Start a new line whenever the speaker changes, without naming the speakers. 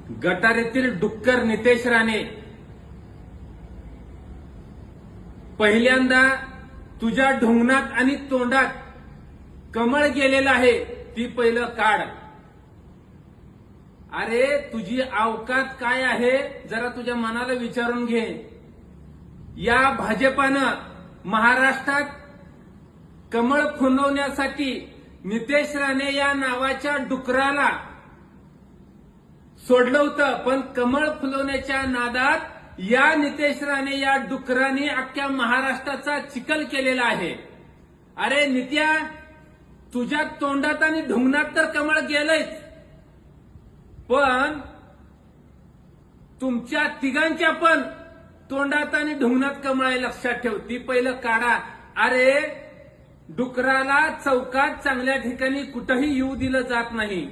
गटारीतील डुक्कर नितेश राणे पहिल्यांदा तुझ्या ढुंगणात आणि तोंडात कमळ गेलेलं आहे ती पहिलं काढ. अरे तुझी अवकात काय आहे जरा तुझ्या मनाला विचारून घे. या भाजपानं महाराष्ट्रात कमळ फुलवण्यासाठी नितेश राणे या नावाच्या डुकराला सोडलं होतं, पण कमळ फुलवण्याच्या नादात या नितेश राणे या डुकराने अख्ख्या महाराष्ट्राचा चिखल केलेला आहे. अरे नित्या, तुझ्या तोंडात आणि ढुंगणात तर कमळ गेलंच, पण तुमच्या तिघांच्या पण तोंडात आणि ढुंगणात कमळ आहे, लक्षात ठेव. ती पहिलं काढा. अरे डुकराला चौकात चांगल्या ठिकाणी कुठंही येऊ दिलं जात नाही.